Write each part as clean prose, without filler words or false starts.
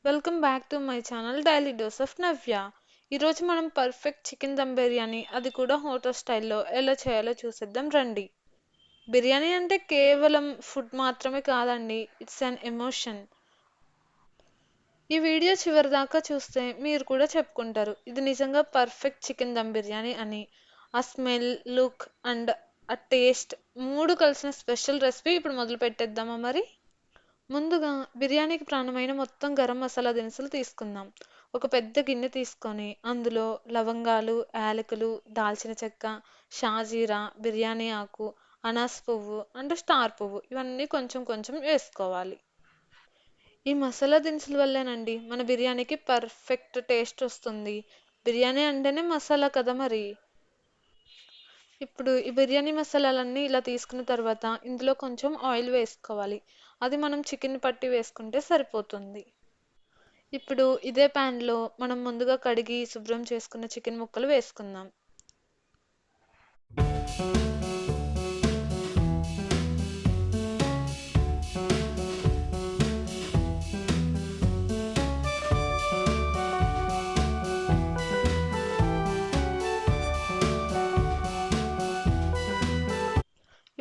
Welcome back to my channel daily dose of Navya. ఈరోజు మనం perfect chicken dum biryani, అది కూడా హోటల్ స్టైల్లో ఎలా చేయాలో చూసేద్దాం రండి. బిర్యానీ అంటే కేవలం ఫుడ్ మాత్రమే కాదండి, ఇట్స్ అన్ ఎమోషన్. ఈ వీడియో చివరి దాకా చూస్తే మీరు కూడా చెప్పుకుంటారు ఇది నిజంగా పర్ఫెక్ట్ చికెన్ దమ్ బిర్యానీ అని. ఆ స్మెల్, లుక్ అండ్ ఆ టేస్ట్ మూడు కలిసిన స్పెషల్ రెసిపీ ఇప్పుడు మొదలు పెట్టేద్దామా మరి. ముందుగా బిర్యానీకి ప్రాణమైన మొత్తం గరం మసాలా దినుసులు తీసుకుందాం. ఒక పెద్ద గిన్నె తీసుకొని అందులో లవంగాలు, యాలకులు, దాల్చిన చెక్క, షాజీరా, బిర్యానీ ఆకు, అనాస్ పువ్వు అంటే స్టార్ పువ్వు ఇవన్నీ కొంచెం కొంచెం వేసుకోవాలి. ఈ మసాలా దినుసుల వల్లేనండి మన బిర్యానీకి పర్ఫెక్ట్ టేస్ట్ వస్తుంది. బిర్యానీ అంటేనే మసాలా కదా మరి. ఇప్పుడు ఈ బిర్యానీ మసాలాలన్నీ ఇలా తీసుకున్న తర్వాత ఇందులో కొంచెం ఆయిల్ వేసుకోవాలి. అది మనం చికెన్ పట్టి వేసుకుంటే సరిపోతుంది. ఇప్పుడు ఇదే ప్యాన్లో మనం ముందుగా కడిగి శుభ్రం చేసుకున్న చికెన్ ముక్కలు వేసుకుందాం.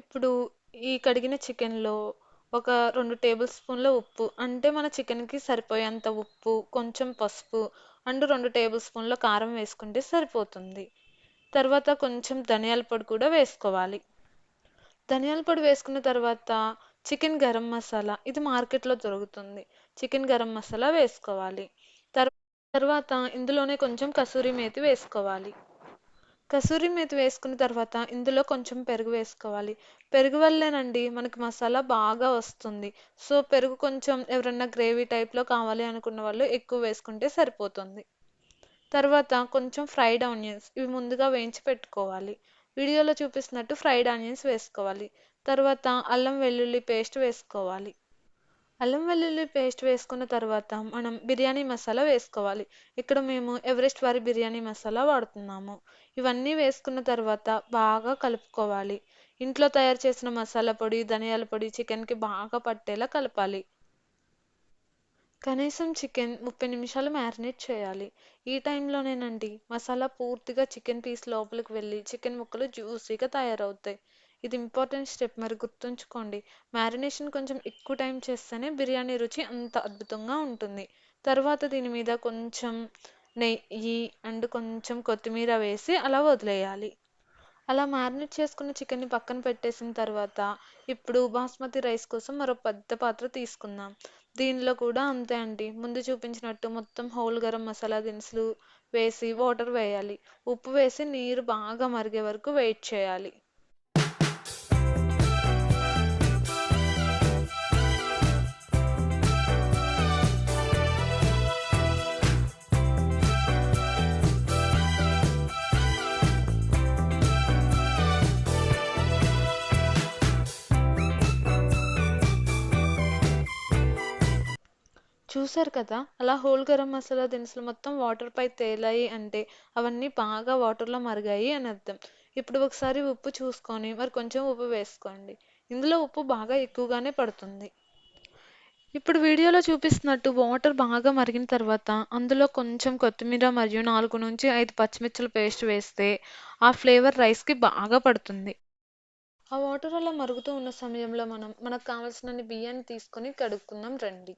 ఇప్పుడు ఈ కడిగిన చికెన్లో ఒక 2 టేబుల్ స్పూన్ల ఉప్పు, అంటే మన చికెన్కి సరిపోయేంత ఉప్పు, కొంచెం పసుపు అండ్ 2 టేబుల్ స్పూన్ల కారం వేసుకుంటే సరిపోతుంది. తర్వాత కొంచెం ధనియాల పొడి కూడా వేసుకోవాలి. ధనియాల పొడి వేసుకున్న తర్వాత చికెన్ గరం మసాలా, ఇది మార్కెట్లో దొరుకుతుంది. చికెన్ గరం మసాలా వేసుకోవాలి. తర్వాత ఇందులోనే కొంచెం కసూరి మేతి వేసుకోవాలి. కసూరి మేతి వేసుకున్న తర్వాత ఇందులో కొంచెం పెరుగు వేసుకోవాలి. పెరుగు వల్లేనండి మనకి మసాలా బాగా వస్తుంది. సో పెరుగు కొంచెం ఎవరన్నా గ్రేవీ టైప్లో కావాలి అనుకున్న వాళ్ళు ఎక్కువ వేసుకుంటే సరిపోతుంది. తర్వాత కొంచెం ఫ్రైడ్ ఆనియన్స్, ఇవి ముందుగా వేయించి పెట్టుకోవాలి. వీడియోలో చూపిస్తున్నట్టు ఫ్రైడ్ ఆనియన్స్ వేసుకోవాలి. తర్వాత అల్లం వెల్లుల్లి పేస్ట్ వేసుకోవాలి. అల్లం వెల్లుల్లి పేస్ట్ వేసుకున్న తర్వాత మనం బిర్యానీ మసాలా వేసుకోవాలి. ఇక్కడ మేము ఎవరెస్ట్ వారి బిర్యానీ మసాలా వాడుతున్నాము. ఇవన్నీ వేసుకున్న తర్వాత బాగా కలుపుకోవాలి. ఇంట్లో తయారు చేసిన మసాలా పొడి, ధనియాల పొడి చికెన్కి బాగా పట్టేలా కలపాలి. కనీసం చికెన్ 30 నిమిషాలు మ్యారినేట్ చేయాలి. ఈ టైంలోనేనండి మసాలా పూర్తిగా చికెన్ పీస్ లోపలికి వెళ్ళి చికెన్ ముక్కలు జ్యూసీగా తయారవుతాయి. ఇది ఇంపార్టెంట్ స్టెప్, మరి గుర్తుంచుకోండి. మ్యారినేషన్ కొంచెం ఎక్కువ టైం చేస్తేనే బిర్యానీ రుచి అంత అద్భుతంగా ఉంటుంది. తర్వాత దీని మీద కొంచెం నెయ్యి అండ్ కొంచెం కొత్తిమీర వేసి అలా వదిలేయాలి. అలా మ్యారినేట్ చేసుకున్న చికెన్ని పక్కన పెట్టేసిన తర్వాత ఇప్పుడు బాస్మతి రైస్ కోసం మరో పెద్ద పాత్ర తీసుకుందాం. దీనిలో కూడా అంతే అండి, ముందు చూపించినట్టు మొత్తం హోల్ గరం మసాలా దినుసులు వేసి వాటర్ వేయాలి. ఉప్పు వేసి నీరు బాగా మరిగే వరకు వెయిట్ చేయాలి. చూసారు కదా, అలా హోల్ గరం మసాలా దినుసులు మొత్తం వాటర్ పై తేలాయి అంటే అవన్నీ బాగా వాటర్లో మరిగాయి అని అర్థం. ఇప్పుడు ఒకసారి ఉప్పు చూసుకొని మరి కొంచెం ఉప్పు వేసుకోండి. ఇందులో ఉప్పు బాగా ఎక్కువగానే పడుతుంది. ఇప్పుడు వీడియోలో చూపిస్తున్నట్టు వాటర్ బాగా మరిగిన తర్వాత అందులో కొంచెం కొత్తిమీర మరియు 4 నుంచి 5 పచ్చిమిర్చుల పేస్ట్ వేస్తే ఆ ఫ్లేవర్ రైస్కి బాగా పడుతుంది. ఆ వాటర్ అలా మరుగుతూ ఉన్న సమయంలో మనకు కావాల్సినన్ని బియ్యాన్ని తీసుకొని కడుక్కుందాం రండి.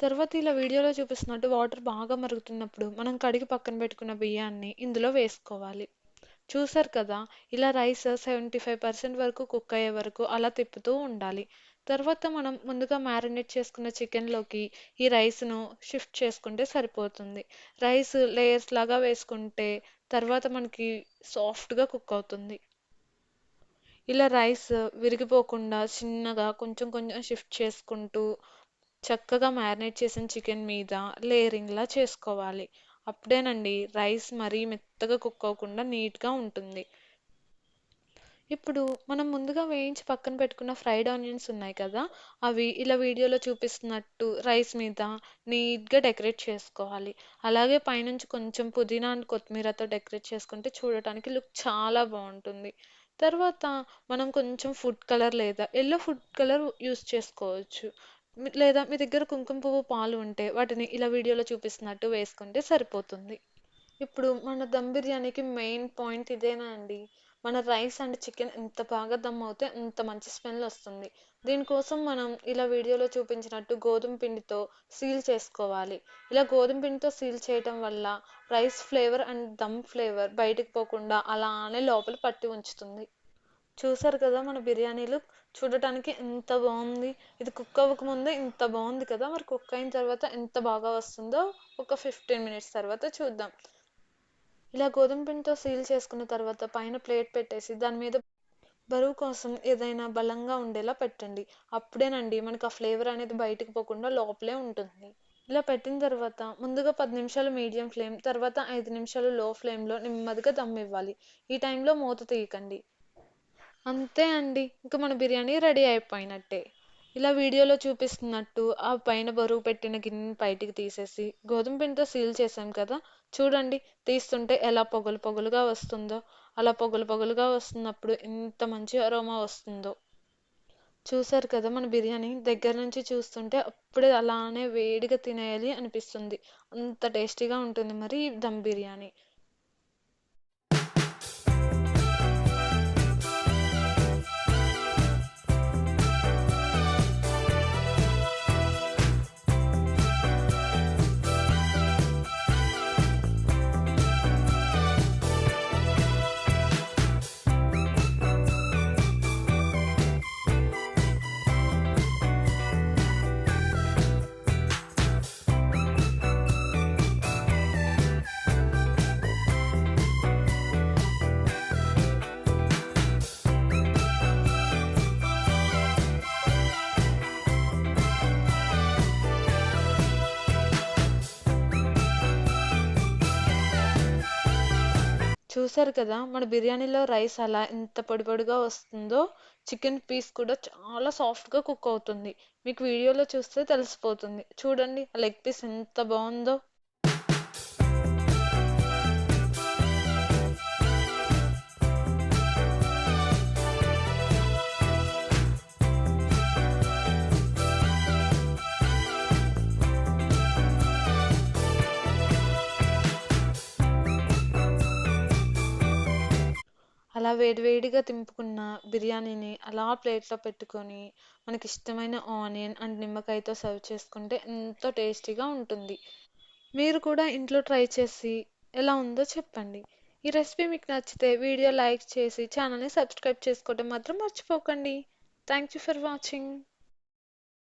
తర్వాత ఇలా వీడియోలో చూపిస్తున్నట్టు వాటర్ బాగా మరుగుతున్నప్పుడు మనం కడిగి పక్కన పెట్టుకున్న బియ్యాన్ని ఇందులో వేసుకోవాలి. చూసారు కదా, ఇలా రైస్ 75% వరకు కుక్ అయ్యే వరకు అలా తిప్పుతూ ఉండాలి. తర్వాత మనం ముందుగా మ్యారినేట్ చేసుకున్న చికెన్లోకి ఈ రైస్ను షిఫ్ట్ చేసుకుంటే సరిపోతుంది. రైస్ లేయర్స్ లాగా వేసుకుంటే తర్వాత మనకి సాఫ్ట్గా కుక్ అవుతుంది. ఇలా రైస్ విరిగిపోకుండా చిన్నగా కొంచెం కొంచెం షిఫ్ట్ చేసుకుంటూ చక్కగా మ్యారినేట్ చేసిన చికెన్ మీద లేయరింగ్లా చేసుకోవాలి. అప్పుడేనండి రైస్ మరీ మెత్తగా కుక్ అవ్వకుండా నీట్గా ఉంటుంది. ఇప్పుడు మనం ముందుగా వేయించి పక్కన పెట్టుకున్న ఫ్రైడ్ ఆనియన్స్ ఉన్నాయి కదా, అవి ఇలా వీడియోలో చూపిస్తున్నట్టు రైస్ మీద నీట్గా డెకరేట్ చేసుకోవాలి. అలాగే పైనుంచి కొంచెం పుదీనా అండ్ కొత్తిమీరతో డెకరేట్ చేసుకుంటే చూడటానికి లుక్ చాలా బాగుంటుంది. తర్వాత మనం కొంచెం ఫుడ్ కలర్ లేదా ఎల్లో ఫుడ్ కలర్ యూస్ చేసుకోవచ్చు. లేదా మీ దగ్గర కుంకుమ పువ్వు పాలు ఉంటే వాటిని ఇలా వీడియోలో చూపిస్తున్నట్టు వేసుకుంటే సరిపోతుంది. ఇప్పుడు మన దమ్ బిర్యానీకి మెయిన్ పాయింట్ ఇదేనా అండి. మన రైస్ అండ్ చికెన్ ఎంత బాగా దమ్ అవుతే అంత మంచి స్మెల్ వస్తుంది. దీనికోసం మనం ఇలా వీడియోలో చూపించినట్టు గోధుమ పిండితో సీల్ చేసుకోవాలి. ఇలా గోధుమ పిండితో సీల్ చేయటం వల్ల rice flavour and dum flavour బయటికి పోకుండా అలానే లోపల పట్టి ఉంచుతుంది. చూసారు కదా మన బిర్యానీలు చూడటానికి ఎంత బాగుంది. ఇది కుక్ అవ్వకముందే ఇంత బాగుంది కదా, మరి కుక్ అయిన తర్వాత ఎంత బాగా వస్తుందో ఒక 15 మినిట్స్ తర్వాత చూద్దాం. ఇలా గోధుమ పిండితో సీల్ చేసుకున్న తర్వాత పైన ప్లేట్ పెట్టేసి దాని మీద బరువు కోసం ఏదైనా బలంగా ఉండేలా పెట్టండి. అప్పుడేనండి మనకు ఆ ఫ్లేవర్ అనేది బయటికి పోకుండా లోపలే ఉంటుంది. ఇలా పెట్టిన తర్వాత ముందుగా 10 నిమిషాలు మీడియం ఫ్లేమ్, తర్వాత 5 నిమిషాలు లో ఫ్లేమ్లో నెమ్మదిగా దమ్ ఇవ్వాలి. ఈ టైంలో మూత తీయకండి. అంతే అండి. ఇంక మన బిర్యానీ రెడీ అయిపోయినట్టే. ఇలా వీడియోలో చూపిస్తున్నట్టు ఆ పైన బరువు పెట్టిన గిన్నెని బయటికి తీసేసి గోధుమ పిండితో సీల్ చేసాం కదా! చూడండి, తీస్తుంటే ఎలా పొగలు పొగలుగా వస్తుందో. అలా పొగలు పొగలుగా వస్తున్నప్పుడు ఎంత మంచి అరోమా వస్తుందో. చూసారు కదా మన బిర్యానీ దగ్గర నుంచి చూస్తుంటే అప్పుడే అలానే వేడిగా తినేయాలి అనిపిస్తుంది. అంత టేస్టీగా ఉంటుంది మరి ఈ దమ్ బిర్యానీ. చూసారు కదా మన బిర్యానీలో రైస్ అలా ఎంత పొడి పొడిగా వస్తుందో, చికెన్ పీస్ కూడా చాలా సాఫ్ట్గా కుక్ అవుతుంది. మీకు వీడియోలో చూస్తే తెలిసిపోతుంది. చూడండి ఆ లెగ్ పీస్ ఎంత బాగుందో. అలా వేడివేడిగా తింపుకున్న బిర్యానీని అలా ప్లేట్లో పెట్టుకొని మనకిష్టమైన ఆనియన్ అండ్ నిమ్మకాయతో సర్వ్ చేసుకుంటే ఎంతో టేస్టీగా ఉంటుంది. మీరు కూడా ఇంట్లో ట్రై చేసి ఎలా ఉందో చెప్పండి. ఈ రెసిపీ మీకు నచ్చితే వీడియో లైక్ చేసి ఛానల్ని సబ్స్క్రైబ్ చేసుకోవడం మాత్రం మర్చిపోకండి. Thank you for watching.